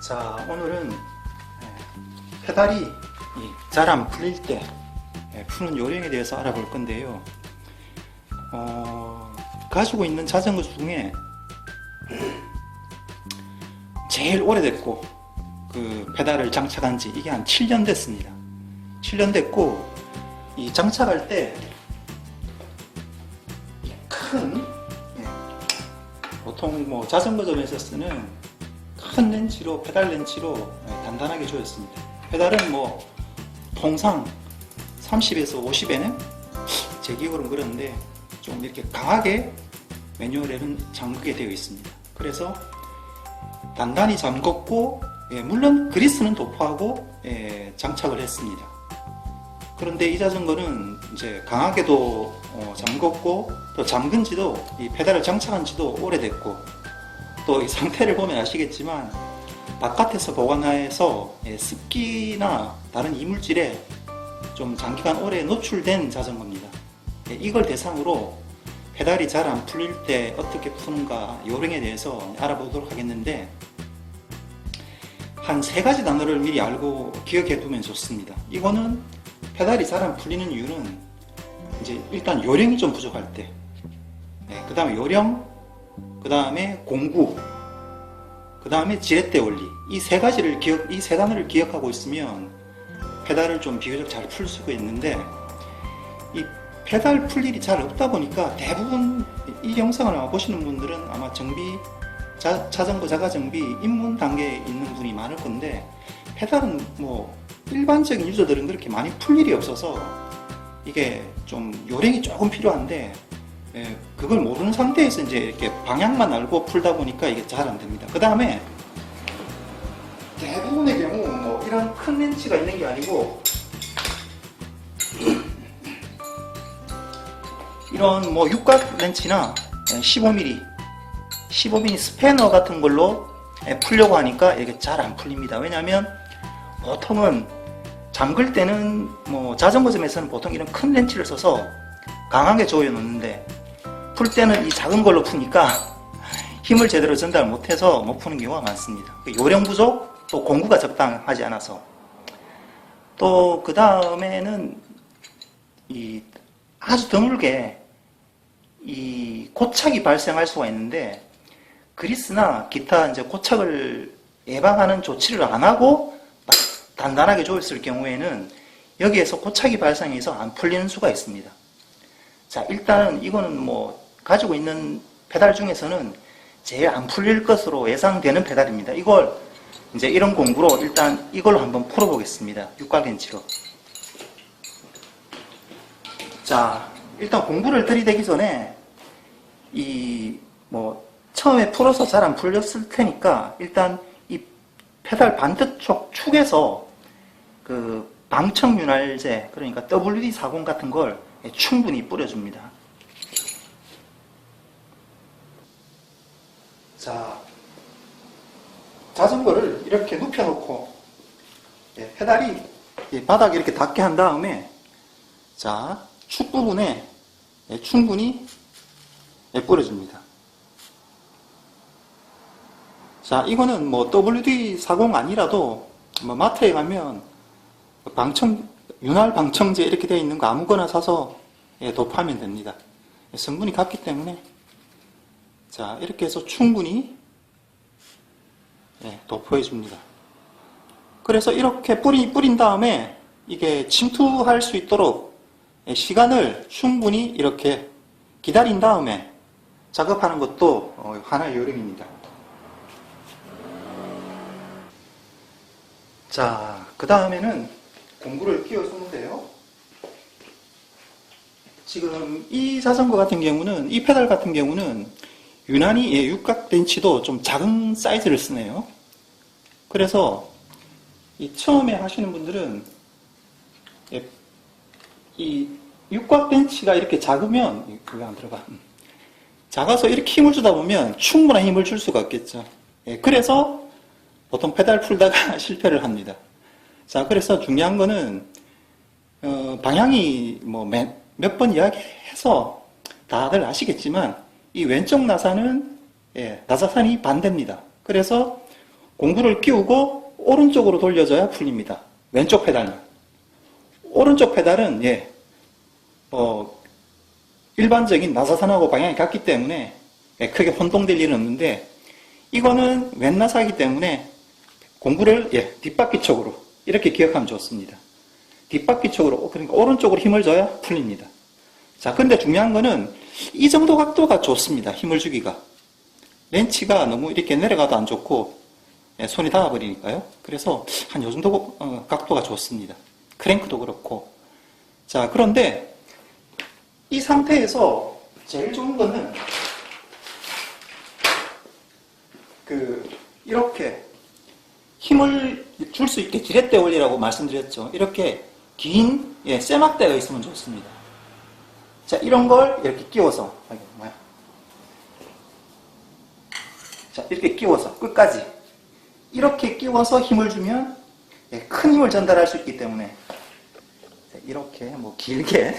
자, 오늘은 페달이 잘 안 풀릴 때 푸는 요령에 대해서 알아볼 건데요. 가지고 있는 자전거 중에 제일 오래됐고 그 페달을 장착한 지 이게 한 7년 됐습니다. 7년 됐고 이 장착할 때 큰 보통 뭐 자전거점에서 쓰는 큰 렌치로 페달 렌치로 단단하게 조였습니다. 페달은 뭐 통상 30에서 50에는 제 기억으로는 그런데 좀 이렇게 강하게 매뉴얼에는 잠그게 되어 있습니다. 그래서 단단히 잠궜고 물론 그리스는 도포하고 장착을 했습니다. 그런데 이 자전거는 이제 강하게도 잠궜고 또 잠근 지도 이 페달을 장착한 지도 오래됐고 또 이 상태를 보면 아시겠지만 바깥에서 보관해서 습기나 다른 이물질에 좀 장기간 오래 노출된 자전거입니다. 이걸 대상으로 페달이 잘 안 풀릴 때 어떻게 푸는가 요령에 대해서 알아보도록 하겠는데 한 3가지 단어를 미리 알고 기억해 두면 좋습니다. 이거는 페달이 잘 안 풀리는 이유는 이제 일단 요령이 좀 부족할 때, 그 다음에 요령, 그 다음에 공구, 그 다음에 지렛대 원리, 이 3가지를 이 3단어를 기억하고 있으면 페달을 좀 비교적 잘 풀 수가 있는데 이 페달 풀 일이 잘 없다 보니까 대부분 이 영상을 아마 보시는 분들은 아마 자전거 자가정비 입문 단계에 있는 분이 많을 건데 페달은 뭐 일반적인 유저들은 그렇게 많이 풀 일이 없어서 이게 좀 요령이 조금 필요한데 그걸 모르는 상태에서 이제 이렇게 방향만 알고 풀다 보니까 이게 잘 안 됩니다. 그 다음에 대부분의 경우 뭐 이런 큰 렌치가 있는 게 아니고 이런 뭐 육각 렌치나 15mm 스패너 같은 걸로 풀려고 하니까 이게 잘 안 풀립니다. 왜냐하면 보통은 잠글 때는 뭐 자전거점에서는 보통 이런 큰 렌치를 써서 강하게 조여 놓는데 풀 때는 이 작은 걸로 푸니까 힘을 제대로 전달 못해서 못 푸는 경우가 많습니다. 요령 부족, 또 공구가 적당하지 않아서 또 그 다음에는 이 아주 드물게 이 고착이 발생할 수가 있는데 그리스나 기타 이제 고착을 예방하는 조치를 안 하고 단단하게 조였을 경우에는 여기에서 고착이 발생해서 안 풀리는 수가 있습니다. 자, 일단은 이거는 뭐 가지고 있는 페달 중에서는 제일 안 풀릴 것으로 예상되는 페달입니다. 이걸 이제 이런 공구로 일단 이걸로 한번 풀어보겠습니다. 육각렌치로. 자, 일단 공구를 들이대기 전에 이 뭐 처음에 풀어서 잘 안 풀렸을 테니까 일단 이 페달 반대쪽 축에서 그 방청 윤활제, 그러니까 WD-40 같은 걸 충분히 뿌려줍니다. 자, 자전거를 이렇게 눕혀놓고 페달이 바닥에 이렇게 닿게 한 다음에 자, 축 부분에 충분히 뿌려줍니다. 자, 이거는 뭐 WD-40 아니라도 뭐 마트에 가면 윤활 방청제 이렇게 되어 있는 거 아무거나 사서 도포하면 됩니다. 성분이 같기 때문에 자, 이렇게 해서 충분히 도포해 줍니다. 그래서 이렇게 뿌린 다음에 이게 침투할 수 있도록 시간을 충분히 이렇게 기다린 다음에 작업하는 것도 하나의 요령입니다. 자, 그 다음에는 공구를 끼워주는데요. 지금 이 자전거 같은 경우는, 이 페달 같은 경우는 유난히 육각 렌치도 좀 작은 사이즈를 쓰네요. 그래서 이 처음에 하시는 분들은 이 육각 렌치가 이렇게 작으면 그거 안 들어가. 작아서 이렇게 힘을 주다 보면 충분한 힘을 줄 수가 없겠죠. 그래서 보통 페달 풀다가 실패를 합니다. 자, 그래서 중요한 거는 방향이 뭐 몇 번 이야기해서 다들 아시겠지만 이 왼쪽 나사는 나사선이 반대입니다. 그래서 공구를 끼우고 오른쪽으로 돌려줘야 풀립니다. 왼쪽 페달만. 오른쪽 페달은 일반적인 나사선하고 방향이 같기 때문에 크게 혼동될 일은 없는데, 이거는 왼나사이기 때문에 공구를 뒷바퀴 쪽으로 이렇게 기억하면 좋습니다. 뒷바퀴 쪽으로, 그러니까 오른쪽으로 힘을 줘야 풀립니다. 자, 근데 중요한 거는 이 정도 각도가 좋습니다. 힘을 주기가. 렌치가 너무 이렇게 내려가도 안 좋고 손이 닿아버리니까요. 그래서 한 요 정도 각도가 좋습니다. 크랭크도 그렇고. 자, 그런데 이 상태에서 제일 좋은 거는 이렇게 힘을 줄 수 있게 지렛대 원리라고 말씀드렸죠. 이렇게 긴 쇠막대가 있으면 좋습니다. 자, 이런 걸 이렇게 끼워서, 자, 이렇게 끼워서 끝까지 이렇게 끼워서 힘을 주면 큰 힘을 전달할 수 있기 때문에 이렇게 뭐 길게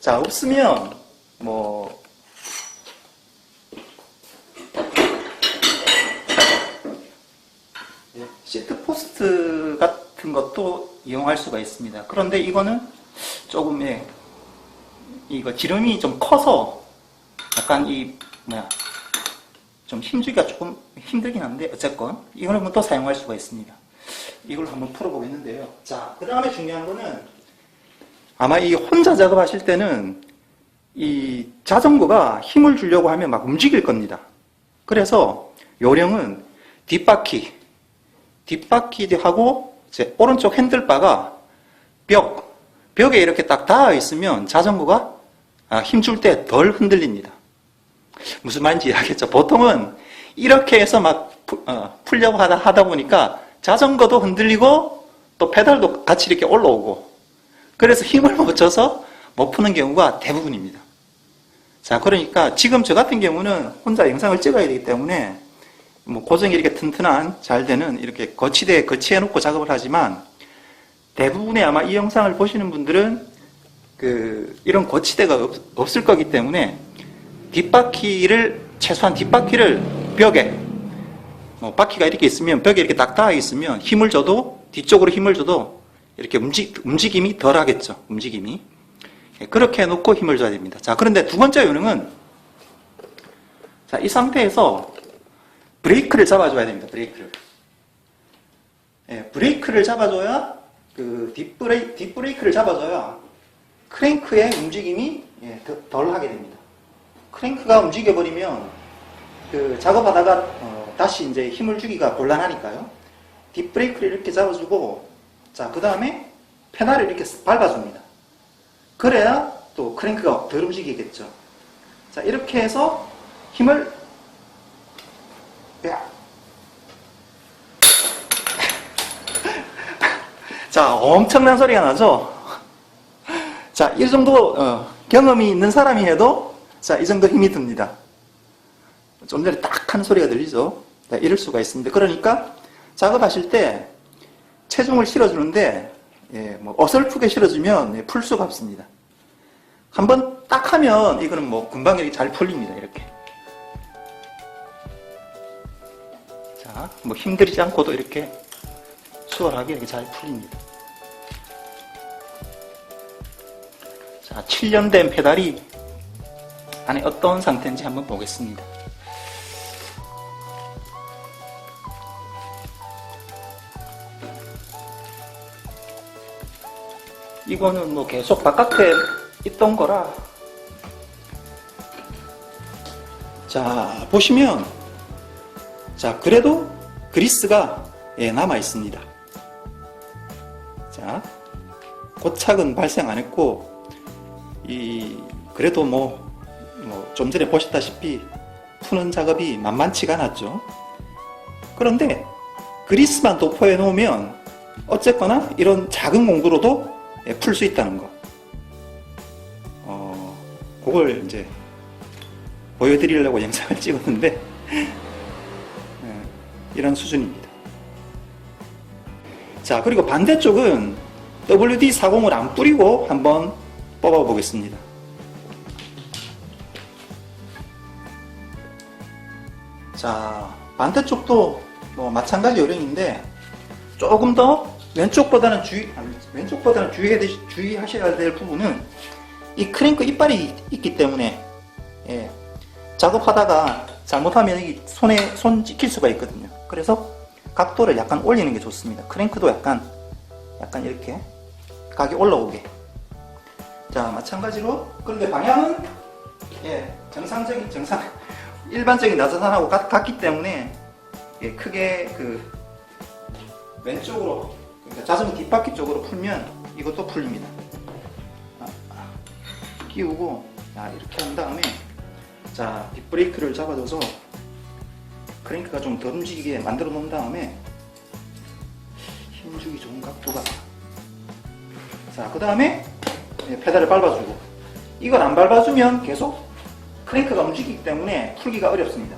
자, 없으면 뭐 시트포스트 같은 것도 이용할 수가 있습니다. 그런데 이거는 조금 이거 지름이 좀 커서 약간 좀 힘주기가 조금 힘들긴 한데, 어쨌건 이거는 또 사용할 수가 있습니다. 이걸 한번 풀어보겠는데요. 자, 그 다음에 중요한 거는 아마 이 혼자 작업하실 때는 이 자전거가 힘을 주려고 하면 막 움직일 겁니다. 그래서 요령은 뒷바퀴하고 이제 오른쪽 핸들바가 벽에 이렇게 딱 닿아 있으면 자전거가 힘줄 때 덜 흔들립니다. 무슨 말인지 이해하겠죠? 보통은 이렇게 해서 막 풀려고 하다 보니까 자전거도 흔들리고 또 페달도 같이 이렇게 올라오고, 그래서 힘을 못 줘서 못 푸는 경우가 대부분입니다. 자, 그러니까 지금 저 같은 경우는 혼자 영상을 찍어야 되기 때문에 뭐 고정이 이렇게 튼튼한 잘 되는 이렇게 거치대에 거치해 놓고 작업을 하지만, 대부분의 아마 이 영상을 보시는 분들은 이런 거치대가 없을 거기 때문에 최소한 뒷바퀴를 벽에, 바퀴가 이렇게 있으면 벽에 이렇게 딱 닿아 있으면 힘을 줘도, 뒤쪽으로 힘을 줘도 이렇게 움직임이 덜 하겠죠. 움직임이. 그렇게 해놓고 힘을 줘야 됩니다. 자, 그런데 두 번째 요령은, 자, 이 상태에서 브레이크를 잡아줘야 됩니다. 브레이크를 잡아줘야, 뒷브레이크를 잡아줘야 크랭크의 움직임이 덜 하게 됩니다. 크랭크가 움직여버리면 작업하다가 다시 이제 힘을 주기가 곤란하니까요. 뒷브레이크를 이렇게 잡아주고, 자, 그 다음에 페달을 이렇게 밟아줍니다. 그래야 또 크랭크가 덜 움직이겠죠. 자, 이렇게 해서 힘을 자, 엄청난 소리가 나죠? 자, 이 정도 경험이 있는 사람이 해도 자, 이 정도 힘이 듭니다. 좀 전에 딱 하는 소리가 들리죠? 자, 이럴 수가 있습니다. 그러니까 작업하실 때 체중을 실어주는데 뭐 어설프게 실어주면 풀 수가 없습니다. 한번 딱 하면 이거는 뭐 금방 이렇게 잘 풀립니다. 이렇게. 자, 뭐 힘들이지 않고도 이렇게 수월하게 이렇게 잘 풀립니다. 자, 7년 된 페달이 안에 어떤 상태인지 한번 보겠습니다. 이거는 뭐 계속 바깥에 있던 거라. 자, 보시면, 자, 그래도 그리스가 남아 있습니다. 자, 고착은 발생 안 했고, 그래도 좀 전에 보셨다시피 푸는 작업이 만만치가 않았죠. 그런데 그리스만 도포해 놓으면 어쨌거나 이런 작은 공구로도 풀 수 있다는 거. 그걸 이제 보여드리려고 영상을 찍었는데 이런 수준입니다. 자, 그리고 반대쪽은 WD-40을 안 뿌리고 한번 뽑아 보겠습니다. 자, 반대쪽도 뭐 마찬가지 요령인데 조금 더 왼쪽보다는 주의하셔야 될 부분은 이 크랭크 이빨이 있기 때문에 예, 작업하다가 잘못하면 이 손 찍힐 수가 있거든요. 그래서 각도를 약간 올리는 게 좋습니다. 크랭크도 약간 이렇게 각이 올라오게. 자, 마찬가지로 그런데 방향은 예, 일반적인 나사산하고 같기 때문에 예, 크게 그 왼쪽으로 그러니까 자전거 뒷바퀴 쪽으로 풀면 이것도 풀립니다. 끼우고 자, 이렇게 한 다음에 자, 뒷브레이크를 잡아줘서 크랭크가 좀 덜 움직이게 만들어 놓은 다음에 힘주기 좋은 각도가. 자, 그 다음에 페달을 밟아주고, 이걸 안 밟아주면 계속 크랭크가 움직이기 때문에 풀기가 어렵습니다.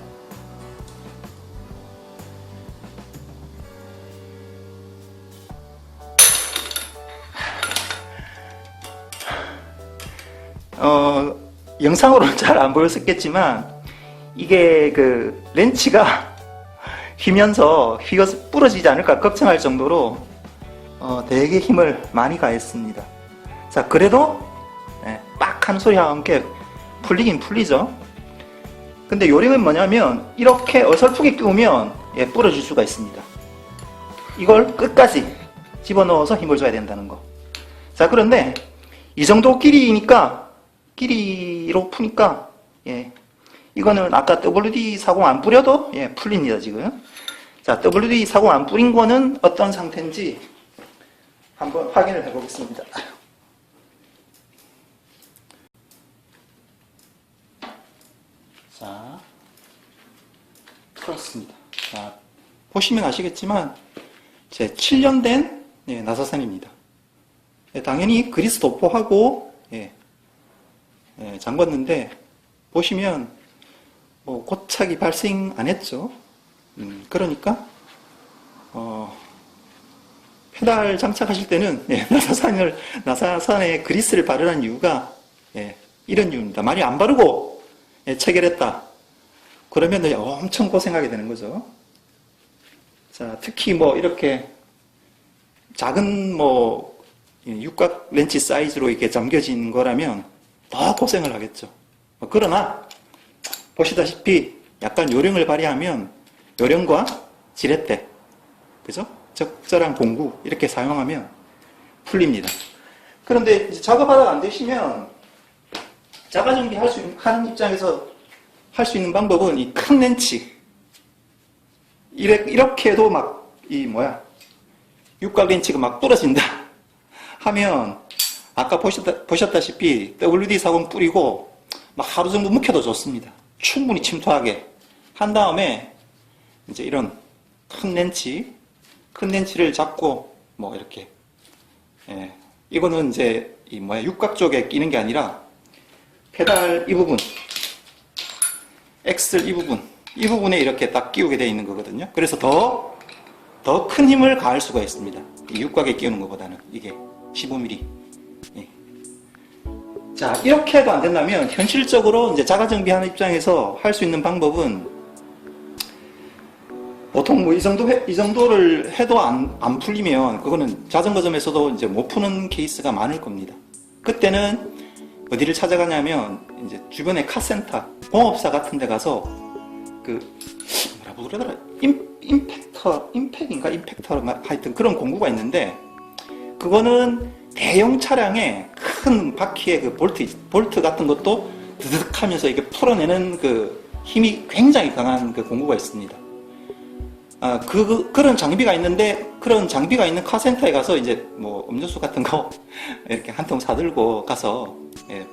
영상으로는 잘 안 보였었겠지만 이게 그 렌치가 휘면서 휘가 부러지지 않을까 걱정할 정도로 되게 힘을 많이 가했습니다. 자, 그래도 빡 하는 소리와 함께 풀리긴 풀리죠. 근데 요령은 뭐냐면 이렇게 어설프게 끼우면 부러질 수가 있습니다. 이걸 끝까지 집어넣어서 힘을 줘야 된다는 거. 자, 그런데 이 정도 길이로 푸니까 이거는 아까 WD-40 안 뿌려도 풀립니다. 지금. 자, WD-40 안 뿌린 거는 어떤 상태인지 한번 확인을 해 보겠습니다. 자, 풀었습니다. 자, 보시면 아시겠지만 제 7년 된 나사산입니다. 당연히 그리스 도포하고 잠궜는데 보시면 고착이 발생 안 했죠. 그러니까 페달 장착하실 때는 나사산에 그리스를 바르는 이유가 이런 이유입니다. 만약 안 바르고 체결했다 그러면 엄청 고생하게 되는 거죠. 자, 특히 이렇게 작은 육각 렌치 사이즈로 이렇게 잠겨진 거라면 더 고생을 하겠죠. 그러나 보시다시피 약간 요령을 발휘하면 요령과 지렛대, 그죠? 적절한 공구 이렇게 사용하면 풀립니다. 그런데 이제 작업하다가 안 되시면 자가정비 하는 입장에서 할 수 있는 방법은 이 큰 렌치 이렇게 해도 육각 렌치가 막 부러진다 하면 아까 보셨다시피 WD-40 뿌리고 하루 정도 묵혀도 좋습니다. 충분히 침투하게 한 다음에 이제 이런 큰 렌치를 잡고 이렇게 이거는 이제 육각 쪽에 끼는 게 아니라 페달 이 부분, 엑셀 이 부분에 이렇게 딱 끼우게 되어 있는 거거든요. 그래서 더 큰 힘을 가할 수가 있습니다. 이 육각에 끼우는 것보다는 이게 15mm. 자, 이렇게 해도 안 된다면 현실적으로 이제 자가정비하는 입장에서 할 수 있는 방법은 보통 이 정도를 해도 안 풀리면 그거는 자전거점에서도 이제 못 푸는 케이스가 많을 겁니다. 그때는 어디를 찾아가냐면 이제 주변에 카센터, 공업사 같은 데 가서 뭐라고 그러더라? 임팩터 하여튼 그런 공구가 있는데 그거는 대형 차량에 큰 바퀴에 그 볼트 같은 것도 드득 하면서 이게 풀어내는 그 힘이 굉장히 강한 그 공구가 있습니다. 그런 장비가 있는데 그런 장비가 있는 카센터에 가서 이제 음료수 같은 거 이렇게 한 통 사들고 가서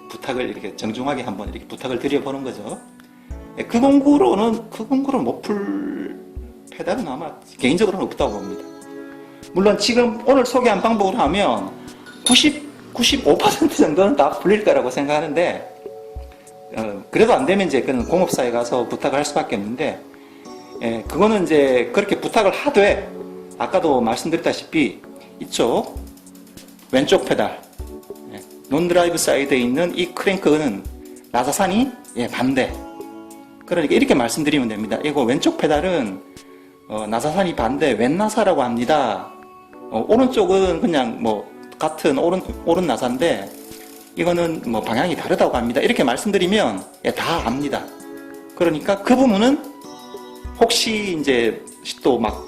부탁을 이렇게 정중하게 한번 이렇게 부탁을 드려보는 거죠. 그 공구로는 못 풀 페달은 아마 개인적으로는 없다고 봅니다. 물론 지금 오늘 소개한 방법으로 하면 95% 정도는 다 풀릴 거라고 생각하는데 그래도 안 되면 이제 그는 공업사에 가서 부탁을 할 수밖에 없는데 그거는 이제 그렇게 부탁을 하되 아까도 말씀드렸다시피 이쪽 왼쪽 페달 논드라이브 사이드에 있는 이 크랭크는 나사산이 반대. 그러니까 이렇게 말씀드리면 됩니다. 이거 왼쪽 페달은 나사산이 반대 왼나사라고 합니다. 오른쪽은 그냥 뭐 같은 오른 나사인데 이거는 뭐 방향이 다르다고 합니다. 이렇게 말씀드리면 예, 다 압니다. 그러니까 그 부분은 혹시 이제 또 막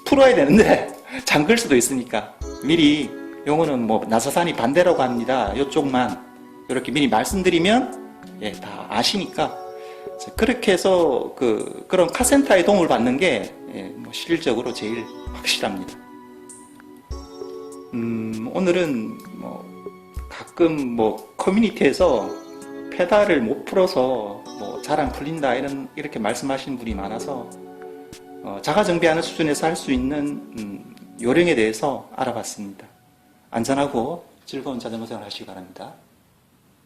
풀어야 되는데 잠글 수도 있으니까 미리 요거는 뭐 나사산이 반대라고 합니다. 요쪽만 이렇게 미리 말씀드리면 예, 다 아시니까 그렇게 해서 그런 카센터의 도움을 받는 게 예, 뭐 실질적으로 제일 확실합니다. 오늘은 뭐 가끔 뭐 커뮤니티에서 페달을 못 풀어서 뭐 잘 안 풀린다 이렇게 말씀하시는 분이 많아서 자가 정비하는 수준에서 할 수 있는 요령에 대해서 알아봤습니다. 안전하고 즐거운 자전거 생활 하시기 바랍니다.